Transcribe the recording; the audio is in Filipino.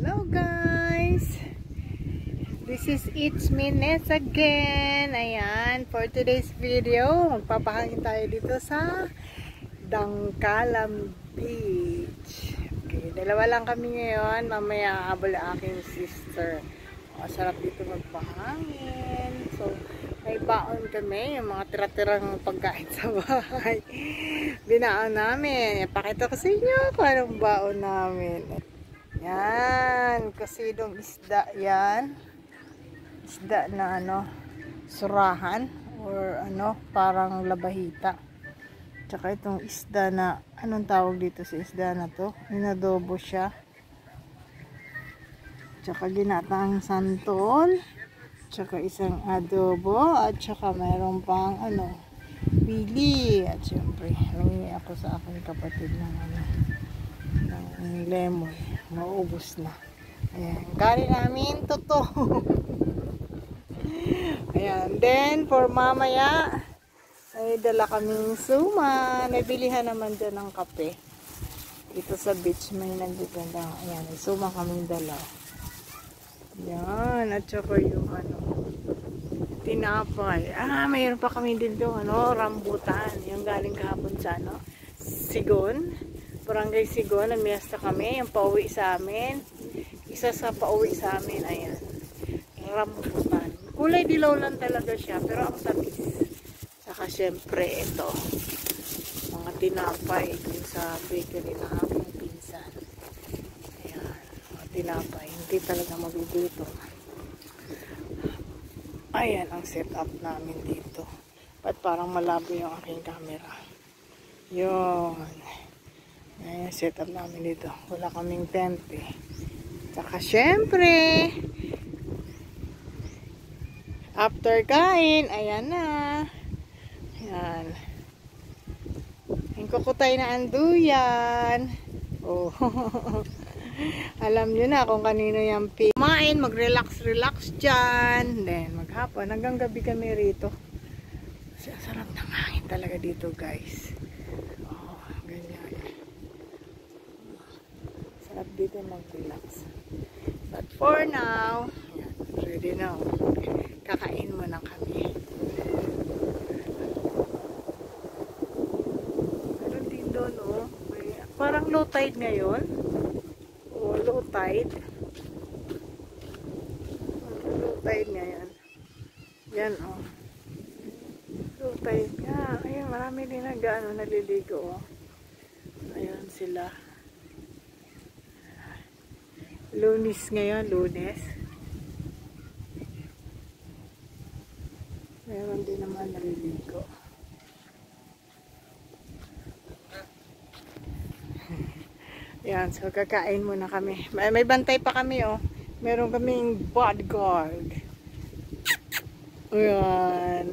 Hello guys! This is It's Me Ness again. Ayan, for today's video, magpapahangin tayo dito sa Dangkalam Beach. Okay, dalawa lang kami ngayon. Mamaya habol aking sister. Sarap dito magpahangin. So, may baon kami. Yung mga tira-tirang pagkain sa bahay. Binaon namin. Ipakita ko sa inyo kung anong baon namin. Yan, kasidong isda yan. Isda na surahan or parang labahita. Tsaka itong isda na, anong tawag dito sa isda na to? Inadobo siya. Tsaka ginataang santol. Tsaka isang adobo. At tsaka mayroon pang pili. At syempre, humingi ako sa aking kapatid ng lemon. Maubos na. Ayan. Kari namin totoo. Ayan. Then, for mamaya, ay dala kaming suma. Nabilihan naman dyan ng kape. Dito sa beach, may nandito lang. Ayan. May suma kaming dala. Ayan. At saka yung tinapay. Mayroon pa kami dito, rambutan. Yung galing kahapon sa, Sigon. Barangay Sigon, namiasta kami, yung pauwi sa amin. Isa sa pauwi sa amin, ayan. Rambutan. Kulay dilaw lang talaga siya, pero ang tamis. Saka syempre, ito. Mga tinapay yung sa bakery na aking pinsan. Ayan, mga tinapay. Hindi talaga magugutom. Ayan ang setup namin dito. Ba't parang malabo yung aking camera? Yun. Ayan, setup namin dito. Wala kaming tent eh. Tsaka syempre, after kain, ayan na. Ayan. Ang kukutay na anduyan. Oh. Alam nyo na kung kanino yung kumain, mag-relax dyan. Then, maghapon. Hanggang gabi kami rito. Kasi sarap ng hangin talaga dito, guys. Dito mag-relax. But for now, ready now. Kakain muna kami. Meron din doon, parang low tide ngayon. Low tide. Low tide ngayon. Yan, low tide. Ayun, marami din naliligo, Ayun sila. Lunes ngayon, Lunes. Meron din naman naliligo. Yan, so kakain muna kami. May bantay pa kami, Meron kaming bodyguard. Ayan.